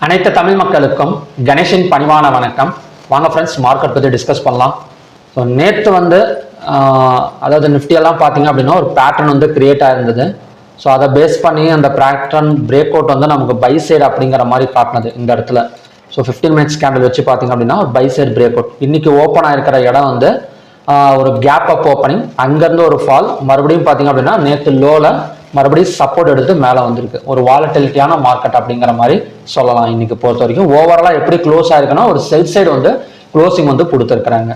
அனைத்து தமிழ் மக்களுக்கும் கணேஷின் பணிவான வணக்கம். வாங்க ஃப்ரெண்ட்ஸ், மார்க்கெட் பற்றி டிஸ்கஸ் பண்ணலாம். ஸோ நேற்று அதாவது நிஃப்டியெல்லாம் பார்த்தீங்க அப்படின்னா ஒரு பேட்டர்ன் கிரியேட் ஆயிருந்தது. ஸோ அதை பேஸ் பண்ணி அந்த பேட்டர்ன் பிரேக் அவுட் நமக்கு பை சைடு அப்படிங்கிற மாதிரி காட்டினது இந்த இடத்துல. ஸோ 15 மினிட்ஸ் கேண்டில் வச்சு பார்த்தீங்க அப்படின்னா ஒரு பை சைடு பிரேக் அவுட். இன்னைக்கு ஓப்பன் ஆயிருக்கிற இடம் ஒரு கேப் அப் ஓப்பனிங், அங்கேருந்து ஒரு ஃபால், மறுபடியும் பார்த்தீங்க அப்படின்னா நேற்று லோவில் மறுபடியும் சப்போர்ட் எடுத்து மேலே வந்திருக்கு. ஒரு வாலட்டிலிட்டியான மார்க்கெட் அப்படிங்கிற மாதிரி சொல்லலாம். இன்னைக்கு பொறுத்த வரைக்கும் ஓவராலாக எப்படி க்ளோஸ் ஆயிருக்குன்னா ஒரு செல் சைடு க்ளோசிங் கொடுத்துருக்குறாங்க.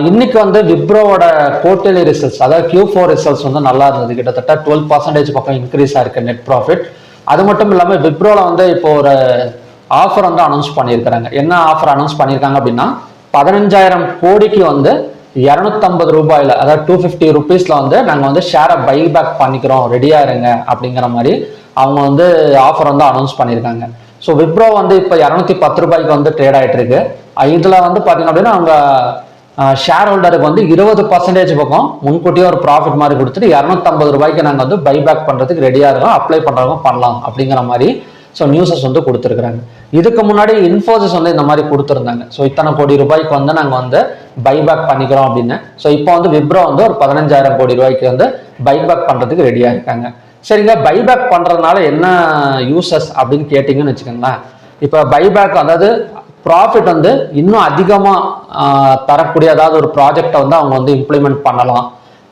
இன்னைக்கு விப்ரோவோட குவார்ட்டர்லி ரிசல்ட்ஸ், அதாவது Q4 ரிசல்ட்ஸ் நல்லா இருந்தது. கிட்டத்தட்ட 12% பக்கம் இன்க்ரீஸ் ஆயிருக்கு நெட் ப்ராஃபிட். அது மட்டும் இல்லாமல் விப்ரோவில் இப்போ ஒரு ஆஃபர் அனௌன்ஸ் பண்ணியிருக்கிறாங்க. என்ன ஆஃபர் அனௌன்ஸ் பண்ணியிருக்காங்க அப்படின்னா 15,000 கோடிக்கு 250 ரூபாயில, அதாவது 250 ருபீஸ்ல நாங்கள் ஷேரை பைபேக் பண்ணிக்கிறோம், ரெடியா இருங்க அப்படிங்கிற மாதிரி அவங்க ஆஃபர் அனௌன்ஸ் பண்ணியிருக்காங்க. ஸோ விப்ரோ இப்போ 210 ரூபாய்க்கு ட்ரேட் ஆகிட்டு இருக்கு. இதில் பார்த்தீங்க அப்படின்னா அவங்க ஷேர் ஹோல்டருக்கு 20% பக்கம் முன்கூட்டியே ஒரு ப்ராஃபிட் மாதிரி கொடுத்துட்டு 250 ரூபாய்க்கு நாங்கள் பைபேக் பண்ணுறதுக்கு ரெடியாக இருக்கோம், அப்ளை பண்ணுறவங்க பண்ணலாம் அப்படிங்கிற மாதிரி நியூஸஸ் கொடுத்துருக்குறாங்க. இதுக்கு முன்னாடி இன்ஃபோசிஸ் இந்த மாதிரி கொடுத்துருந்தாங்க. ஸோ இத்தனை கோடி ரூபாய்க்கு நாங்கள் பைபேக் பண்ணிக்கிறோம் அப்படின்னு. ஸோ இப்போ விப்ரோ ஒரு 15,000 கோடி ரூபாய்க்கு பைபேக் பண்ணுறதுக்கு ரெடியாக இருக்காங்க. சரிங்க, பைபேக் பண்ணுறதுனால என்ன யூசஸ் அப்படின்னு கேட்டிங்கன்னு வச்சுக்கோங்களேன். இப்போ பைபேக் அதாவது ப்ராஃபிட் இன்னும் அதிகமாக தரக்கூடிய ஏதாவது ஒரு ப்ராஜெக்டை அவங்க இம்ப்ளிமெண்ட் பண்ணலாம்.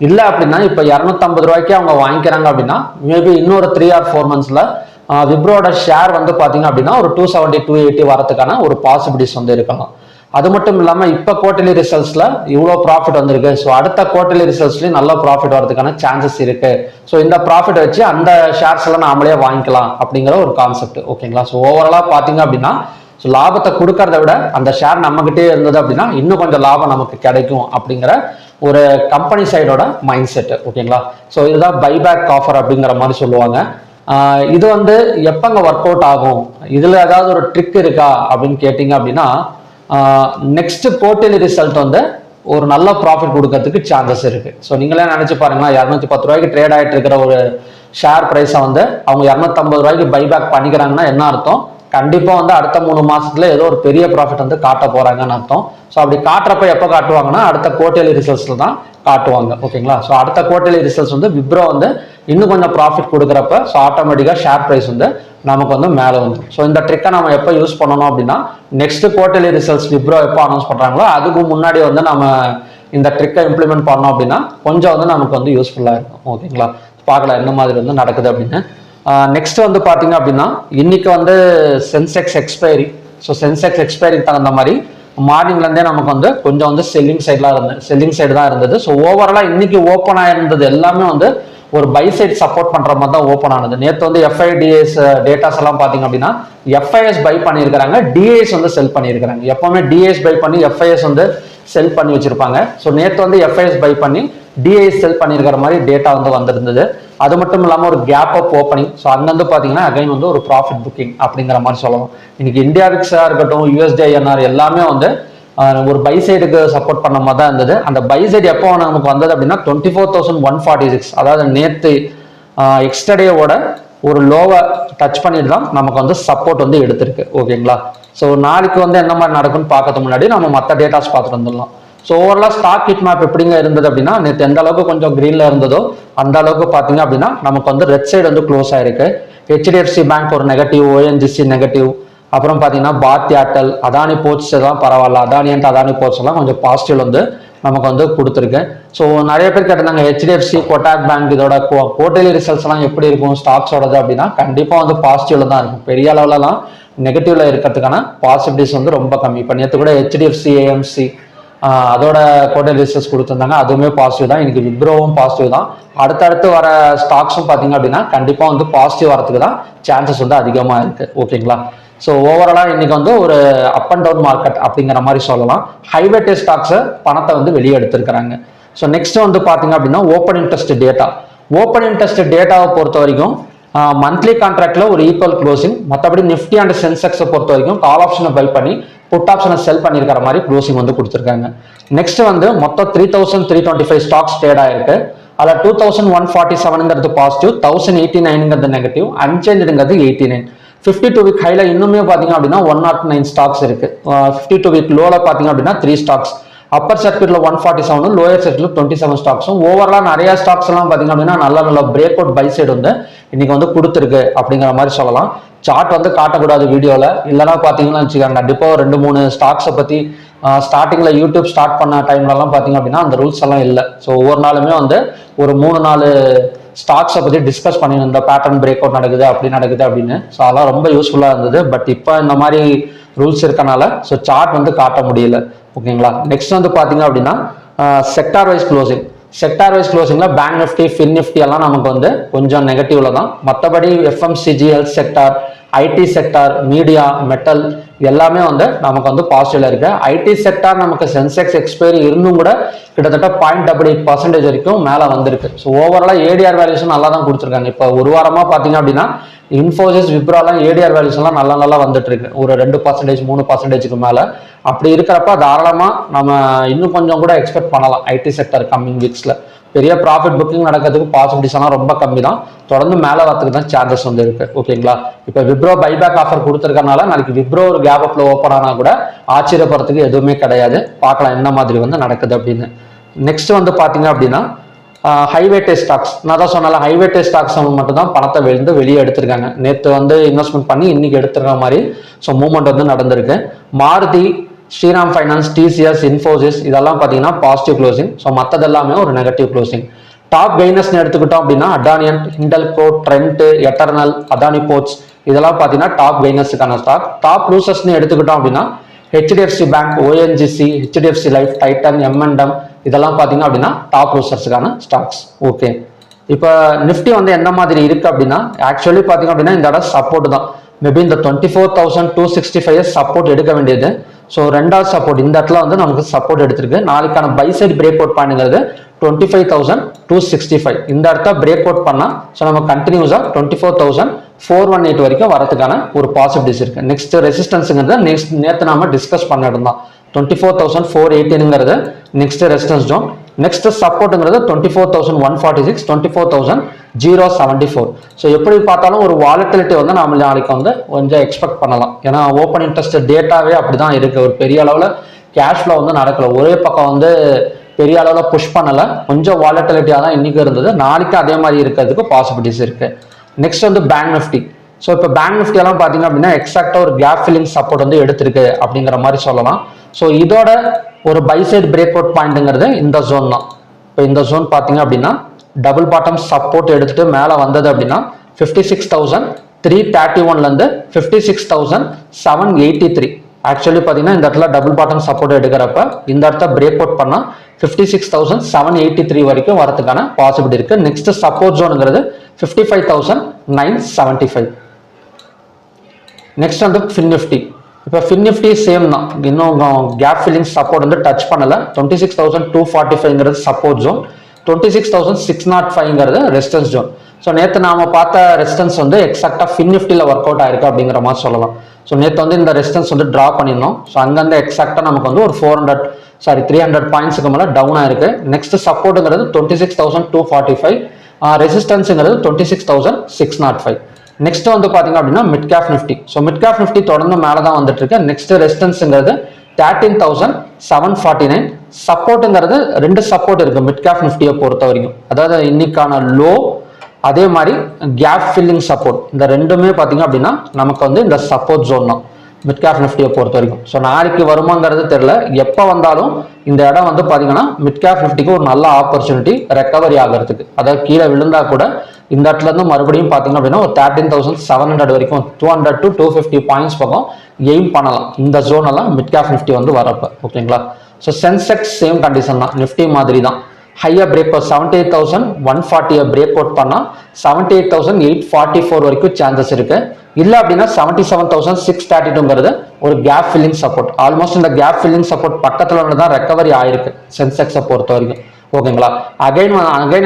இல்லை அப்படின்னா இப்போ 250 ரூபாய்க்கு அவங்க வாங்கிக்கிறாங்க அப்படின்னா மேபி இன்னொரு 3 or 4 மந்த்ஸில் விப்ரோட ஷேர் பார்த்தீங்க அப்படின்னா ஒரு 270 280 வரதுக்கான ஒரு பாசிபிலிட்டிஸ் இருக்கலாம். அது மட்டும் இல்லாமல் இப்போ குவார்ட்டர்லி ரிசல்ட்ஸ்ல இவ்வளோ ப்ராஃபிட் வந்திருக்கு. ஸோ அடுத்த குவார்ட்டர்லி ரிசல்ட்ஸ்லையும் நல்ல ப்ராஃபிட் வரதுக்கான சான்சஸ் இருக்கு. ஸோ இந்த ப்ராஃபிட் வச்சு அந்த ஷேர்ஸ் எல்லாம் நாமளே வாங்கிக்கலாம் அப்படிங்கிற ஒரு கான்செப்ட். ஓகேங்களா? ஸோ ஓவராலாக பார்த்தீங்க அப்படின்னா ஸோ லாபத்தை கொடுக்கறத விட அந்த ஷேர் நம்மகிட்டே இருந்தது அப்படின்னா இன்னும் கொஞ்சம் லாபம் நமக்கு கிடைக்கும் அப்படிங்கிற ஒரு கம்பெனி சைடோட மைண்ட் செட். ஓகேங்களா? ஸோ இதுதான் பைபேக் ஆஃபர் அப்படிங்கிற மாதிரி சொல்லுவாங்க. இது எப்பங்க ஒர்க் அவுட் ஆகும், இதுல ஏதாவது ஒரு ட்ரிக் இருக்கா அப்படின்னு கேட்டீங்க அப்படின்னா நெக்ஸ்ட் குவார்ட்டர்லி ரிசல்ட் ஒரு நல்ல ப்ராஃபிட் கொடுக்கறதுக்கு சான்சஸ் இருக்கு. ஸோ நீங்களே நினைச்சு பாருங்களா, 210 ரூபாய்க்கு ட்ரேட் ஆகிட்டு இருக்கிற ஒரு ஷேர் ப்ரைஸை அவங்க 250 ரூபாய்க்கு பைபேக் பண்ணிக்கிறாங்கன்னா என்ன அர்த்தம்? கண்டிப்பா அடுத்த 3 மாசத்துல ஏதோ ஒரு பெரிய ப்ராஃபிட் காட்ட போறாங்கன்னு அர்த்தம். ஸோ அப்படி காட்டுறப்ப எப்போ காட்டுவாங்கன்னா அடுத்த குவார்ட்டர்லி ரிசல்ட்ஸ்ல தான் காட்டுவாங்க. ஓகேங்களா? ஸோ அடுத்த குவார்ட்டர்லி ரிசல்ட்ஸ் விப்ரோ இன்னும் கொஞ்சம் ப்ராஃபிட் கொடுக்குறப்ப ஸோ ஆட்டோமேட்டிக்காக ஷேர் ப்ரைஸ் நமக்கு மேலே வந்துடும். ஸோ இந்த ட்ரிக்கை நம்ம எப்போ யூஸ் பண்ணணும் அப்படின்னா நெக்ஸ்ட் குவார்ட்டர்லி ரிசல்ட்ஸ் விப்ரோ எப்போ அனௌன்ஸ் பண்ணுறாங்களோ அதுக்கு முன்னாடி நம்ம இந்த ட்ரிக்கை இம்ப்ளிமெண்ட் பண்ணோம் அப்படின்னா கொஞ்சம் நமக்கு யூஸ்ஃபுல்லாக இருக்கும். ஓகேங்களா? பார்க்கலாம் என்ன மாதிரி நடக்குது அப்படின்னு. நெக்ஸ்ட் பார்த்தீங்க அப்படின்னா இன்னைக்கு சென்செக்ஸ் எக்ஸ்பைரி. ஸோ சென்செக்ஸ் எக்ஸ்பைரிக்கு தகுந்த மாதிரி மார்னிங்லேருந்தே நமக்கு கொஞ்சம் செல்லிங் சைடு தான் இருந்தது. ஸோ ஓவராலாக இன்னைக்கு ஓப்பன் ஆயிருந்தது எல்லாமே ஒரு பை சைட் சப்போர்ட் பண்ற மாதிரி தான் ஓப்பன் ஆனது. நேற்று FIDS டேட்டாஸ் எல்லாம் பார்த்தீங்க அப்படின்னா FIS பை பண்ணியிருக்கிறாங்க, DIS செல் பண்ணியிருக்கிறாங்க. எப்பவுமே DIS பை பண்ணி FIS செல் பண்ணி வச்சிருப்பாங்க. ஸோ நேற்று FIS பை பண்ணி DIS செல் பண்ணியிருக்கிற மாதிரி டேட்டா வந்திருந்தது. அது மட்டும் இல்லாமல் ஒரு கேப் அப் ஓப்பனிங். ஸோ அங்கே பார்த்தீங்கன்னா அகைன் ஒரு ப்ராஃபிட் புக்கிங் அப்படிங்கிற மாதிரி சொல்லலாம். இன்னைக்கு இந்தியா விக்ஸாக இருக்கட்டும், USD/INR எல்லாமே ஒரு பை சைடுக்கு சப்போர்ட் பண்ண மாதிரி தான் இருந்தது. அந்த பை சைடு எப்போ நமக்கு வந்தது அப்படின்னா 24,146, அதாவது நேற்று எக்ஸ்டர்டேவோட ஒரு லோவை டச் பண்ணிட்டு தான் நமக்கு சப்போர்ட் எடுத்திருக்கு. ஓகேங்களா? ஸோ நாளைக்கு என்ன மாதிரி நடக்கும்னு பார்க்கறதுக்கு முன்னாடி நம்ம மற்ற டேட்டாஸ் பார்த்துட்டு வந்துடலாம். ஸோ ஓவராலாக ஸ்டாக் ஹிட் மேப் எப்படிங்க இருந்தது அப்படின்னா நேற்று எந்த அளவுக்கு கொஞ்சம் கிரீன்ல இருந்ததோ அந்த அளவுக்கு பார்த்தீங்க அப்படின்னா நமக்கு ரெட் சைடு க்ளோஸ் ஆயிருக்கு. HDFC பேங்க் ஒரு நெகட்டிவ், ONGC நெகட்டிவ், அப்புறம் பார்த்தீங்கன்னா பாரதி ஏர்டெல், அதானி போர்ட்ஸ் எல்லாம் பரவாயில்ல, அதானி போர்ட்ஸ் எல்லாம் கொஞ்சம் பாசிட்டிவ் நமக்கு கொடுத்துருக்கேன். ஸோ நிறைய பேர் கேட்டிருந்தாங்க HDFC, கொட்டாக் பேங்க் இதோட குவார்ட்டர்லி ரிசல்ட்ஸ் எல்லாம் எப்படி இருக்கும் ஸ்டாக்ஸோடது அப்படின்னா கண்டிப்பாக பாசிட்டிவ்ல தான் இருக்கும். பெரிய அளவுலலாம் நெகட்டிவ்ல இருக்கிறதுக்கான பாசிபிலிட்டிஸ் ரொம்ப கம்மி. இப்போ நேற்று கூட HDFC, AMC அதோட குவார்ட்டர்லி ரிசல்ட்ஸ் கொடுத்துருந்தாங்க, அதுவுமே பாசிட்டிவ் தான். இன்னைக்கு விப்ரோவும் பாசிட்டிவ் தான். அடுத்தடுத்து வர ஸ்டாக்ஸும் பார்த்தீங்க அப்படின்னா கண்டிப்பாக பாசிட்டிவ் வரதுக்கு தான் சான்சஸ் அதிகமாக இருக்கு. ஓகேங்களா? ஸோ ஓவராலாக இன்னைக்கு ஒரு அப் அண்ட் டவுன் மார்க்கெட் அப்படிங்கிற மாதிரி சொல்லலாம். ஹைவேட்டே ஸ்டாக்ஸை பணத்தை வெளியே எடுத்திருக்கிறாங்க. ஸோ நெக்ஸ்ட் பார்த்தீங்க அப்படின்னா open interest data. Open interest டேட்டாவை பொறுத்த வரைக்கும் மந்த்லி கான்ட்ராக்ட்ல ஒரு ஈக்குவல் க்ளோசிங். மற்றபடி நிஃப்டி அண்ட் சென்செக்ஸை பொறுத்த வரைக்கும் கால் ஆப்ஷனை பை பண்ணி புட் ஆப்ஷனை செல் பண்ணியிருக்கிற மாதிரி க்ளோசிங் கொடுத்துருக்காங்க. நெக்ஸ்ட் மொத்தம் 3,325 ஸ்டாக்ஸ் ட்ரேட் ஆயிருக்கு. அதில் 2,147ங்கிறது பாசிட்டிவ், 1,089ங்கிறது நெகட்டிவ், அன்சேஞ்சுங்கிறது 89. 52 வீக் ஹைல இன்னுமே பாத்தீங்க அப்படின்னா 109 ஸ்டாக்ஸ் இருக்கு. 52 வீக் லோல பாத்தீங்க அப்படின்னா 3 ஸ்டாக்ஸ், அப்பர் சர்க்கியூட்ல 147, லோயர் சர்க்கியூட்ல 27 ஸ்டாக்ஸும். ஓவராலா நிறைய ஸ்டாக்ஸ் எல்லாம் பாத்தீங்க அப்படின்னா நல்ல பிரேக் அவுட் பை சைடு வந்து இன்னைக்கு வந்து கொடுத்துருக்கு அப்படிங்கிற மாதிரி சொல்லலாம். சார்ட் வந்து காட்டக்கூடாது வீடியோல, இல்லைன்னா பாத்தீங்கன்னா வச்சுக்கோங்க கண்டிப்பா 2-3 ஸ்டாக்ஸை பத்தி ஸ்டார்டிங்ல யூடியூப் ஸ்டார்ட் பண்ண டைம்லலாம் பாத்தீங்க அப்படின்னா அந்த ரூல்ஸ் எல்லாம் இல்லை. ஸோ ஒவ்வொரு நாளுமே வந்து ஒரு 3-4 ஸ்டாக்ஸை பத்தி டிஸ்கஸ் பண்ணியிருந்த பேட்டர்ன் பிரேக் அவுட் நடக்குது அப்படி நடக்குது அப்படின்னு. ஸோ அதெல்லாம் ரொம்ப யூஸ்ஃபுல்லாக இருந்தது. பட் இப்போ இந்த மாதிரி ரூல்ஸ் இருக்கனால ஸோ சார்ட் வந்து காட்ட முடியல. ஓகேங்களா. நெக்ஸ்ட் வந்து பாத்தீங்க அப்படின்னா sector wise closing. Sector wise க்ளோசிங்ல பேங்க் நிஃப்டி, ஃபின் நிஃப்டி எல்லாம் நமக்கு வந்து கொஞ்சம் நெகட்டிவ்ல தான். மற்றபடி FMCG, health sector, IT sector, media, metal எல்லாமே வந்து நமக்கு வந்து பாசிட்டிவ்ல இருக்கு. ஐடி செக்டார் நமக்கு சென்செக்ஸ் எக்ஸ்பைரி இருந்தும் கூட கிட்டத்தட்ட 0.88% வரைக்கும் மேல வந்திருக்கு. ஸோ ஓவராலா ஏடிஆர் வேல்யூஷன் நல்லா தான் கொடுத்துருக்காங்க. இப்போ ஒரு வாரமா பாத்தீங்க அப்படின்னா இன்ஃபோசிஸ், விப்ரோலாம் ஏடிஆர் வேல்யூஷன்லாம் நல்லா வந்துட்டு இருக்கு, ஒரு 2%, 3%க்கு மேல. அப்படி இருக்கிறப்ப தாராளமா நம்ம இன்னும் கொஞ்சம் கூட எக்ஸ்பெக்ட் பண்ணலாம் ஐடி செக்டர் கம்மிங் வீக்ஸ்ல. பெரிய ப்ராஃபிட் புக்கிங் நடக்கிறதுக்கு பாசிபிலிட்டிஸ் எல்லாம் ரொம்ப கம்மி தான். தொடர்ந்து மேல வரதுக்கு தான் சான்சஸ் வந்து இருக்கு. ஓகேங்களா. இப்போ விப்ரோ பைபேக் ஆஃபர் கொடுத்துருக்கனால நாளைக்கு விப்ரோ ஒரு கேப் அப்ல ஓப்பன் ஆனா கூட ஆச்சரியப்படுறதுக்கு எதுவுமே கிடையாது. பார்க்கலாம் என்ன மாதிரி வந்து நடக்குது அப்படின்னு. நெக்ஸ்ட் வந்து பாத்தீங்க அப்படின்னா ஹைவேட்டே ஸ்டாக்ஸ். நான் தான் சொன்னால ஹைவேட்டே ஸ்டாக்ஸ் மட்டும் தான் பணத்தை வெளியே எடுத்திருக்காங்க. நேற்று வந்து இன்வெஸ்ட்மெண்ட் பண்ணி இன்னைக்கு எடுத்துருக்க மாதிரி ஸோ மூவ்மெண்ட் வந்து நடந்திருக்கு. மாருதி, ஸ்ரீராம் ஃபைனான்ஸ், டிசிஎஸ், இன்ஃபோசிஸ் இதெல்லாம் பார்த்தீங்கன்னா பாசிட்டிவ் க்ளோசிங். ஸோ மற்றது எல்லாமே ஒரு நெகட்டிவ் க்ளோசிங். டாப் கெய்னர்ஸ்னு எடுத்துக்கிட்டோம் அப்படின்னா அடானியன், Hindalco, Trent, Eternal, Adani Ports இதெல்லாம் பார்த்தீங்கன்னா டாப் கெய்னர்ஸுக்கான ஸ்டாக். டாப் லூசர்ஸ்னு எடுத்துக்கிட்டோம் அப்படின்னா HDFC Bank, ONGC, HDFC Life, Titan, எம்என்டம் இதெல்லாம் பார்த்தீங்க அப்படின்னா டாப் லூசர்ஸுக்கான ஸ்டாக்ஸ். ஓகே. இப்போ நிஃப்டி வந்து எந்த மாதிரி இருக்கு அப்படின்னா ஆக்சுவலி பார்த்தீங்க அப்படின்னா இந்த இடம் சப்போர்ட் தான். மேபி இந்த 24,265 சப்போர்ட் எடுக்க வேண்டியது. ஸோ ரெண்டாவது சப்போர்ட் இந்த இடத்துல வந்து நமக்கு சப்போர்ட் எடுத்திருக்கு. நாளைக்கான பை சைட் பிரேக் அவுட் பாயிண்ட்ங்கிறது 25,265. இந்த இடத்த பிரேக் அவுட் பண்ணா ஸோ நம்ம கண்டினியூஸா 24,418 வரைக்கும் வரதுக்கான ஒரு பாசிபிலிட்டிஸ் இருக்கு. நெக்ஸ்ட் ரெசிஸ்டன்ஸுங்கிறது நேற்று நாம டிஸ்கஸ் பண்ண இடம் தான். 24,418ங்கிறது நெக்ஸ்ட் ரெசிஸ்டன்ஸ் ஜோன். நெக்ஸ்ட் சப்போர்ட்ங்கிறது 24,146, 24,074. ஸோ எப்படி பார்த்தாலும் ஒரு வாலட்டிலிட்டி வந்து நாம நாளைக்கு வந்து கொஞ்சம் எக்ஸ்பெக்ட் பண்ணலாம். ஏன்னா ஓப்பன் இன்ட்ரெஸ்ட் டேட்டாவே அப்படிதான் இருக்கு. ஒரு பெரிய அளவில் கேஷ் ஃப்ளோ வந்து நடக்கல. ஒரே பக்கம் வந்து பெரிய அளவில் புஷ் பண்ணல, கொஞ்சம் வாலட்டிலிட்டியாக தான் இன்னைக்கு இருந்தது. நாளைக்கு அதே மாதிரி இருக்கிறதுக்கு பாசிபிலிட்டிஸ் இருக்கு. நெக்ஸ்ட் வந்து பேங்க் நிஃப்டி. ஸோ இப்போ பேங்க் நிஃப்டி எல்லாம் பார்த்தீங்க அப்படின்னா எக்ஸாக்டா ஒரு கேப் ஃபில்லிங் சப்போர்ட் வந்து எடுத்திருக்கு அப்படிங்கிற மாதிரி சொல்லலாம். ஸோ இதோட ஒரு பை சைட் பிரேக் அவுட் பாயிண்ட்ங்கிறது இந்த ஜோன் தான். இப்போ இந்த ஜோன் பார்த்தீங்க அப்படின்னா டபுள் பாட்டம் சப்போர்ட் எடுத்துட்டு மேலே வந்தது அப்படின்னா 56,331லேருந்து 56,783. ஆக்சுவலி பார்த்தீங்கன்னா இந்த இடத்துல டபுள் பாட்டம் சப்போர்ட் எடுக்கிறப்ப இந்த இடத்த பிரேக் அவுட் பண்ணால் 56,783 வரைக்கும் வரதுக்கான பாசிபிலிட்டி இருக்கு. நெக்ஸ்ட் சப்போர்ட் ஜோனுங்கிறது 55,975. நெக்ஸ்ட் வந்து ஃபின் நிஃப்டி. இப்போ ஃபின் நிஃப்டி சேம் தான், இன்னும் கேப் ஃபில்லிங் சப்போர்ட் வந்து டச் பண்ணல. 26,245ங்கிறது சப்போர்ட் ஜோன், 26,605ங்கிறது ரெசிஸ்டன்ஸ் ஜோன். ஸோ நேற்று நாம பார்த்த ரெசிஸ்டன்ஸ் வந்து எக்ஸாக்டா ஃபின் நிஃப்டியில் ஒர்க் அவுட் ஆயிருக்கு அப்படிங்கிற மாதிரி சொல்லலாம். ஸோ நேற்று வந்து இந்த ரெசிஸ்டன்ஸ் வந்து டிரா பண்ணியிருந்தோம். ஸோ அங்கேருந்து எக்ஸாக்டா நமக்கு வந்து ஒரு 300 பாயிண்ட்ஸுக்கு மேலே டவுன் ஆயிருக்கு. நெக்ஸ்ட் சப்போர்ட்டுங்கிறது 26,245, ரெசிஸ்டன்ஸுங்கிறது 26,605. நெக்ஸ்ட் வந்து பாத்தீங்க அப்படின்னா mid cap Nifty. So mid cap Nifty தொடர்ந்து மேலே தான் வந்துட்டு இருக்கு. நெக்ஸ்ட் ரெசிஸ்டன்ஸுங்கிறது 13,749. சப்போர்ட்டுங்கிறது 2 சப்போர்ட் இருக்கு மிட் கேப் நிஃப்டியை பொறுத்த வரைக்கும். அதாவது இன்னைக்கான லோ, அதே மாதிரி கேப் ஃபில்லிங் சப்போர்ட், இந்த ரெண்டுமே பாத்தீங்க அப்படின்னா நமக்கு வந்து இந்த சப்போர்ட் ஜோன் தான் மிட் கேப் நிஃப்டியை பொறுத்த வரைக்கும். ஸோ நாளைக்கு வருமாங்கிறது தெரியல. எப்போ வந்தாலும் இந்த இடம் வந்து பாத்தீங்கன்னா மிட் கேப் நிஃப்டிக்கு ஒரு நல்ல ஆப்பர்ச்சுனிட்டி ரெக்கவரி ஆகிறதுக்கு. அதாவது கீழே விழுந்தா கூட இந்த இடத்துல இருந்து மறுபடியும் பாத்தீங்க அப்படின்னா ஒரு 13,700 வரைக்கும் 200 to 250 பாயிண்ட்ஸ் பக்கம் எய்ம் பண்ணலாம் இந்த ஜோன் எல்லாம் மிட் கேப் நிஃப்டி வந்து வரப்ப. ஓகேங்களா. ஸோ சென்செக்ஸ் சேம் கண்டிஷன் தான், நிஃப்டி மாதிரி தான். ஹையா பிரேக் அவுட் 78,140 பிரேக் அவுட் பண்ணா 78,844 வரைக்கும் சான்சஸ் இருக்கு. இல்ல அப்படின்னா 77,632ங்கிறது ஒரு கேப் ஃபில்லிங் சப்போர்ட். ஆல்மோஸ்ட் இந்த கேப் ஃபில்லிங் சப்போர்ட் பக்கத்துல தான் ரெக்கவரி ஆயிருக்கு சென்செக்ஸை பொறுத்த வரைக்கும். ஓகேங்களா. அகைன்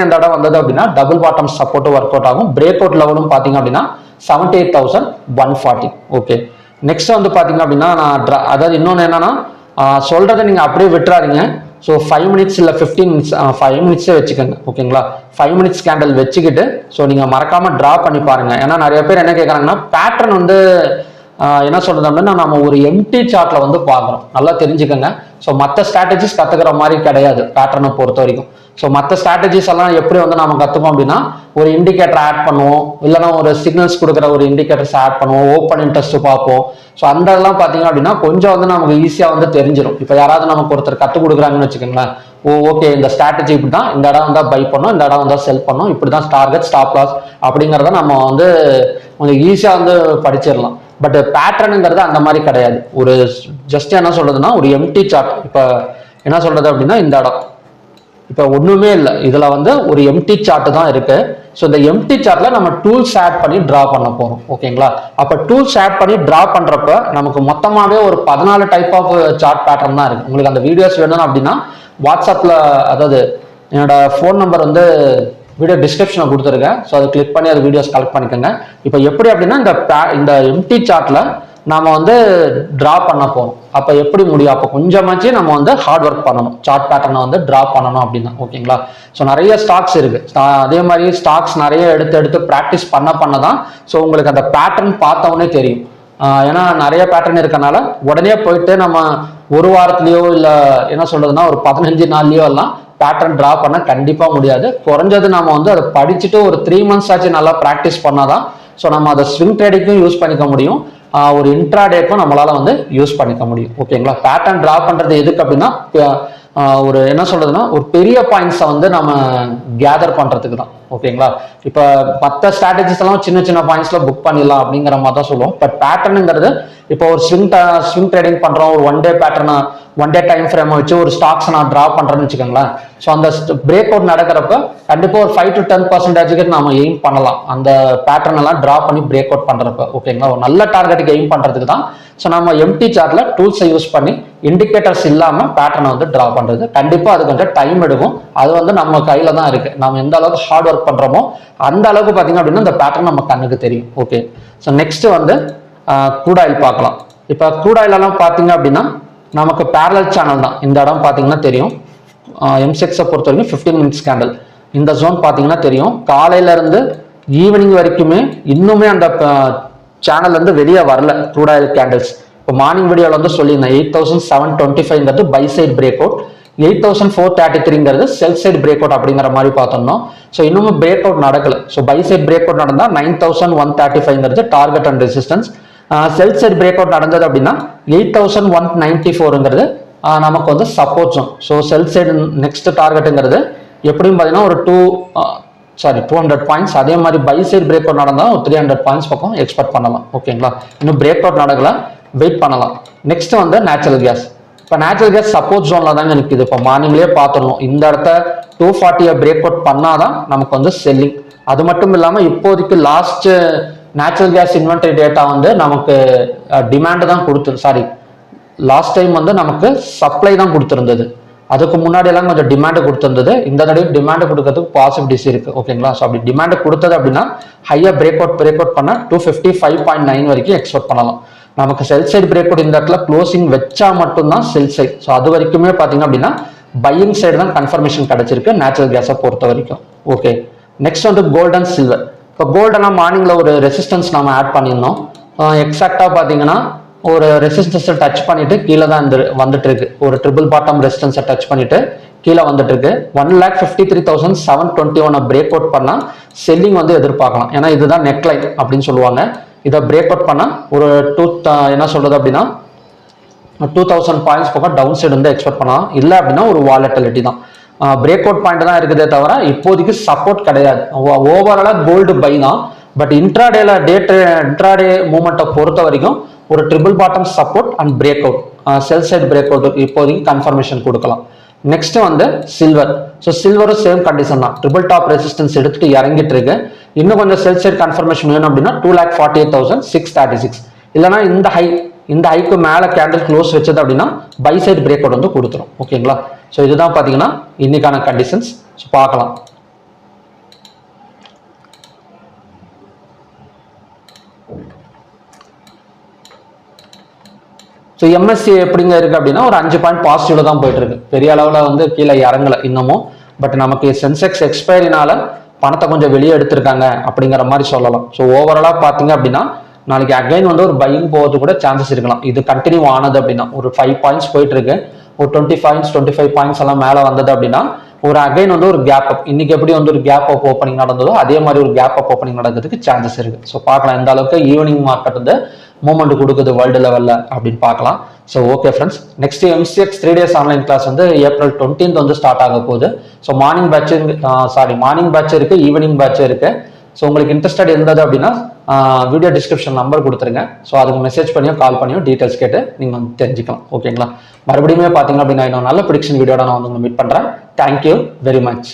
இந்த இடம் வந்தது அப்படின்னா double bottom support work out ஆகும். பிரேக் அவுட் லெவலும் பாத்தீங்க அப்படின்னா 78,140. ஓகே. நெக்ஸ்ட் வந்து பாத்தீங்க அப்படின்னா நான் அதாவது இன்னொன்னு என்னன்னா சொல்றதை நீங்க அப்படியே விட்டுறாதீங்க. ஸோ 5 மினிட்ஸ் இல்லை 15 மினிட்ஸ் 5 மினிட்ஸே வச்சுக்கோங்க ஓகேங்களா. 5 மினிட்ஸ் கேண்டில் வச்சுக்கிட்டு ஸோ நீங்கள் மறக்காமல் ட்ரா பண்ணி பாருங்கள். ஏன்னா நிறைய பேர் என்ன கேட்குறாங்கன்னா பேட்டர்ன் வந்து என்ன சொல்றது அப்படின்னா நம்ம ஒரு எம்டி சார்ட்ல வந்து பார்க்குறோம். நல்லா தெரிஞ்சுக்கோங்க. ஸோ மற்ற ஸ்ட்ராட்டஜிஸ் கற்றுக்கிற மாதிரி கிடையாது பேட்டர்னை பொறுத்த வரைக்கும். ஸோ மற்ற ஸ்ட்ராட்டஜிஸ் எல்லாம் எப்படி வந்து நம்ம கற்றுப்போம் அப்படின்னா ஒரு இண்டிகேட்டர் ஆட் பண்ணுவோம், இல்லைன்னா ஒரு சிக்னல்ஸ் கொடுக்குற ஒரு இண்டிகேட்டர்ஸ் ஆட் பண்ணுவோம், ஓப்பன் இன்ட்ரெஸ்ட் பார்ப்போம். ஸோ அந்த இதெல்லாம் பார்த்தீங்க அப்படின்னா கொஞ்சம் வந்து நமக்கு ஈஸியாக வந்து தெரிஞ்சிடும். இப்போ யாராவது நமக்கு ஒருத்தர் கற்றுக் கொடுக்குறாங்கன்னு வச்சுக்கோங்களேன், ஓகே இந்த ஸ்ட்ராட்டஜி இப்படி தான், இந்த இடம் வந்தால் பை பண்ணோம், இந்த இடம் வந்தால் செல் பண்ணோம், இப்படி தான் டார்கெட் ஸ்டாப் லாஸ் அப்படிங்கிறத நம்ம வந்து கொஞ்சம் ஈஸியாக வந்து படிச்சிடலாம். பட் பேட்டர்னுங்கிறது அந்த மாதிரி கிடையாது. ஒரு ஜஸ்ட் என்ன சொல்றதுன்னா ஒரு எம்டி சார்ட். இப்போ என்ன சொல்றது அப்படின்னா இந்த இடம் இப்போ ஒண்ணுமே இல்லை, இதுல வந்து ஒரு எம்டி சார்ட் தான் இருக்கு. ஸோ இந்த எம்டி சார்ட்ல நம்ம டூல்ஸ் ஆட் பண்ணி டிரா பண்ண போறோம் ஓகேங்களா. அப்ப டூல்ஸ் ஆட் பண்ணி டிரா பண்றப்ப நமக்கு மொத்தமாவே ஒரு 14 டைப் ஆஃப் சார்ட் பேட்டர்ன் தான் இருக்கு. உங்களுக்கு அந்த வீடியோஸ் வேணும் அப்படின்னா வாட்ஸ்அப்ல, அதாவது என்னோட ஃபோன் நம்பர் வந்து வீடியோ டிஸ்கிரிப்ஷனில் கொடுத்துருக்கேன். ஸோ அதை கிளிக் பண்ணி அது வீடியோஸ் கலெக்ட் பண்ணிக்கோங்க. இப்போ எப்படி அப்படின்னா இந்த எம்டி சார்ட்ல நாம வந்து டிரா பண்ண போறோம். அப்ப எப்படி முடியும்? அப்போ கொஞ்சமாச்சு நம்ம வந்து ஹார்ட் ஒர்க் பண்ணணும், சார்ட் பேட்டர்னை வந்து டிரா பண்ணணும் அப்படின்னா ஓகேங்களா. ஸோ நிறைய ஸ்டாக்ஸ் இருக்கு, அதே மாதிரி ஸ்டாக்ஸ் நிறைய எடுத்து ப்ராக்டிஸ் பண்ண தான் ஸோ உங்களுக்கு அந்த பேட்டர்ன் பார்த்தவொடனே தெரியும். ஏன்னா நிறைய பேட்டர்ன் இருக்கனால உடனே போயிட்டு நம்ம ஒரு வாரத்துலயோ இல்லை என்ன சொல்றதுன்னா ஒரு 15 நாள்லயோ எல்லாம் பேட்டர்ன் டிரா பண்ண கண்டிப்பா முடியாது. குறைஞ்சது நம்ம வந்து அதை படிச்சுட்டு ஒரு 3 months ஆச்சு நல்லா ப்ராக்டிஸ் பண்ணாதான் ஸோ நம்ம அதை ஸ்விங் ட்ரேடிங்கும் யூஸ் பண்ணிக்க முடியும், ஒரு இன்ட்ராடேக்கும் நம்மளால வந்து யூஸ் பண்ணிக்க முடியும் ஓகேங்களா. பேட்டர்ன் டிரா பண்றது எதுக்கு அப்படின்னா ஒரு என்ன சொல்றதுன்னா ஒரு பெரிய பாயிண்ட்ஸை வந்து நம்ம கேதர் பண்றதுக்கு தான் ஓகேங்களா. இப்போ மற்ற ஸ்ட்ராட்டஜிஸ் எல்லாம் சின்ன சின்ன பாயிண்ட்ஸ்ல புக் பண்ணிடலாம் அப்படிங்கிற மாதிரி தான் சொல்லுவோம். பட் பேட்டர்னுங்கிறது இப்போ ஒரு ஸ்விங் ட்ரேடிங் பண்றோம், ஒரு ஒன் டே டைம் ஃப்ரேம் வச்சு ஒரு ஸ்டாக்ஸ் நான் டிரா பண்றேன்னு வச்சுக்கோங்களேன். ஸோ அந்த பிரேக் அவுட் நடக்கிறப்ப கண்டிப்பா ஒரு 5 to 10% நாம எய்ம் பண்ணலாம் அந்த பேட்டர்ன் எல்லாம் டிரா பண்ணி பிரேக் அவுட் பண்றப்ப ஓகேங்களா. ஒரு நல்ல டார்கெட்டுக்கு எய்ம் பண்றதுக்கு தான் ஸோ நம்ம எம்டி சார்ட்ல டூல்ஸை யூஸ் பண்ணி இண்டிகேட்டர்ஸ் இல்லாம பேட்டர்னை வந்து டிரா பண்றது. கண்டிப்பா அது கொஞ்சம் டைம் எடுக்கும், அது வந்து நம்ம கையில தான் இருக்கு. நம்ம எந்த அளவுக்கு ஹார்ட் ஒர்க் பண்றோமோ அந்த அளவுக்கு பாத்தீங்க அப்படின்னா இந்த பேட்டர்ன் நம்ம கண்ணுக்கு தெரியும். ஓகே, ஸோ நெக்ஸ்ட் வந்து க்ரூட் ஆயில் பார்க்கலாம். இப்போ க்ரூட் ஆயில் எல்லாம் பாத்தீங்க அப்படின்னா நமக்கு பேரலல் சேனல் தான். இந்த இடம் பாத்தீங்கன்னா தெரியும், M6 பொறுத்த வரைக்கும் 15 மினிட்ஸ் கேண்டில். இந்த ஜோன் பாத்தீங்கன்னா தெரியும், காலையில இருந்து ஈவினிங் வரைக்குமே இன்னுமே அந்த சேனல் வந்து வெளியே வரல க்ரூட் ஆயில் கேண்டில்ஸ். இப்போ மார்னிங் வீடியோவில் வந்து சொல்லியிருந்தேன் 8725 buy side break out, 8433 sell side break out அப்படிங்கிற மாதிரி பார்த்தோம்னா ஸோ இன்னும் பிரேக் அவுட் நடக்கல. So buy side break out நடந்தால் 9135 target and resistance, sell side break out நடந்தது அப்படின்னா 8194 நமக்கு வந்து support zone. So sell side next டார்கெட்டுங்கிறது எப்படியும் பார்த்தீங்கன்னா ஒரு 200 பாயிண்ட்ஸ். அதே மாதிரி பை சைட் பிரேக் அவுட் நடந்தால் ஒரு 300 பாயிண்ட்ஸ் பக்கம் எக்ஸ்பெக்ட் பண்ணலாம் ஓகேங்களா. இன்னும் பிரேக் அவுட் நடக்கல, வெயிட் பண்ணலாம். நெக்ஸ்ட் வந்து நேச்சுரல் கேஸ். இப்போ நேச்சுரல் கேஸ் சப்போர்ட் ஜோன்ல தாங்க நிற்குது. இப்போ மார்னிங்லேயே பார்த்துடணும், இந்த இடத்த 240 பிரேக் அவுட் பண்ணாதான் நமக்கு வந்து செல்லிங். அது மட்டும் இல்லாமல் இப்போதைக்கு last natural gas inventory data வந்து நமக்கு டிமாண்ட் தான் கொடுத்து லாஸ்ட் டைம் வந்து நமக்கு சப்ளை தான் கொடுத்துருந்தது. அதுக்கு முன்னாடி எல்லாம் கொஞ்சம் டிமாண்ட் கொடுத்துருந்தது. இந்த தடவை டிமாண்ட் கொடுக்கறதுக்கு பாசிபிலிட்டிஸ் இருக்கு ஓகேங்களா. ஸோ அப்படி டிமாண்ட் கொடுத்தது அப்படின்னா ஹையா பிரேக் அவுட் பண்ண 255.9 வரைக்கும் எக்ஸ்பெக்ட் பண்ணலாம். நமக்கு செல் சைடு பிரேக் அவுட் இந்த இடத்துல க்ளோசிங் வச்சா மட்டும்தான் செல் சைடு. ஸோ அது வரைக்குமே பார்த்தீங்க அப்படின்னா பையிங் சைடு தான் கன்ஃபர்மேஷன் கிடைச்சிருக்கு நேச்சுரல் கேஸை பொறுத்த வரைக்கும். ஓகே, நெக்ஸ்ட் வந்து கோல்ட் அண்ட் சில்வர். இப்போ கோல்டெல்லாம் மார்னிங்ல ஒரு ரெசிஸ்டன்ஸ் நம்ம ஆட் பண்ணியிருந்தோம். எக்ஸாக்டா பார்த்தீங்கன்னா ஒரு ரெசிஸ்டன்ஸை டச் பண்ணிட்டு கீழே தான் வந்துட்டு இருக்கு. ஒரு ட்ரிபிள் பாட்டம் ரெசிஸ்டன்ஸை டச் பண்ணிட்டு கீழே வந்துட்டு இருக்கு. 1,53,721 பிரேக் அவுட் பண்ணா செல்லிங் வந்து எதிர்பார்க்கலாம். ஏன்னா இதுதான் நெக் லைன் அப்படின்னு சொல்லுவாங்க. இதை பிரேக் அவுட் பண்ணா ஒரு என்ன சொல்றது அப்படின்னா 2000 பாயிண்ட்ஸ் பக்கம் டவுன் சைடு வந்து எக்ஸ்பெக்ட் பண்ணலாம். இல்லை அப்படின்னா ஒரு வாலட்டிலிட்டி தான். பிரேக் அவுட் பாயிண்ட் தான் இருக்குதே தவிர இப்போதைக்கு சப்போர்ட் கிடையாது. ஓவராலா கோல்டு பை தான். பட் இன்ட்ராடே மூமெண்ட்டை பொறுத்த வரைக்கும் ஒரு triple bottom support and break out, sell side break out இப்போதைக்கு கன்ஃபர்மேஷன் கொடுக்கலாம். நெக்ஸ்ட் வந்து சில்வர். ஸோ சில்வரும் சேம் கண்டிஷன் தான், ட்ரிபிள் டாப் ரெசிஸ்டன்ஸ் எடுத்துட்டு இறங்கிட்டு இருக்கு. இன்னும் கொஞ்சம் செல் சைட் கன்ஃபர்மேஷன் வேணும் அப்படின்னா 2,48,636 இல்லைன்னா இந்த ஹைக்கு மேலே கேண்டில் க்ளோஸ் வச்சது அப்படின்னா பை சைட் பிரேக் அவுட் வந்து கொடுத்துரும் ஓகேங்களா. ஸோ இதுதான் பார்த்தீங்கன்னா இன்னைக்கான கண்டிஷன்ஸ். ஸோ பார்க்கலாம். ஸோ எம்எஸ்சி எப்படிங்க இருக்கு அப்படின்னா ஒரு 5 பாயிண்ட் பாசிட்டிவ்ல தான் போயிட்டு இருக்கு. பெரிய அளவில் வந்து கீழே இறங்கல இன்னமும். பட் நமக்கு சென்செக்ஸ் எக்ஸ்பைரினால பணத்தை கொஞ்சம் வெளியே எடுத்திருக்காங்க அப்படிங்கிற மாதிரி சொல்லலாம். ஸோ ஓவராலா பார்த்தீங்க அப்படின்னா நாளைக்கு அகைன் வந்து ஒரு பையிங் போகிறது கூட சான்சஸ் இருக்கலாம். இது கண்டினியூ ஆனது அப்படின்னா ஒரு 5 பாயிண்ட்ஸ் போயிட்டு இருக்கு, ஒரு 25 பாயிண்ட்ஸ் எல்லாம் மேலே வந்தது அப்படின்னா ஒரு அகைன் வந்து ஒரு கேப் அப், இன்னைக்கு எப்படி வந்து ஒரு கேப் அப் ஓப்பனிங் நடந்ததோ அதே மாதிரி ஒரு கேப் அப் ஓப்பனிங் நடக்கிறதுக்கு சான்சஸ் இருக்கு. ஸோ பார்க்கலாம் எந்த அளவுக்கு ஈவினிங் மார்க்கெட் வந்து மூவ்மெண்ட் கொடுக்குது வேர்ல்டு லெவலில் அப்படின்னு பார்க்கலாம். So okay friends, next MCX 3 days online class வந்து April 20th வந்து ஸ்டார்ட் ஆக போகுது. ஸோ மார்னிங் பேட்ச் இருக்கு, ஈவினிங் பேட்ச் இருக்கு. ஸோ உங்களுக்கு இன்ட்ரெஸ்டட் இருந்தது அப்படின்னா வீடியோ டிஸ்கிரிப்ஷன் நம்பர் கொடுத்துருங்க. ஸோ அதுக்கு மெசேஜ் பண்ணியோ கால் பண்ணியோ டீட்டெயில்ஸ் கேட்டு நீங்கள் வந்து தெரிஞ்சுக்கலாம். ஓகேங்களா? மறுபடியும் பார்த்தீங்க அப்படின்னா இன்னும் நல்ல ப்ரிடிக்ஷன் வீடியோட நான் வந்து மீட் பண்ணுறேன். Thank you very much.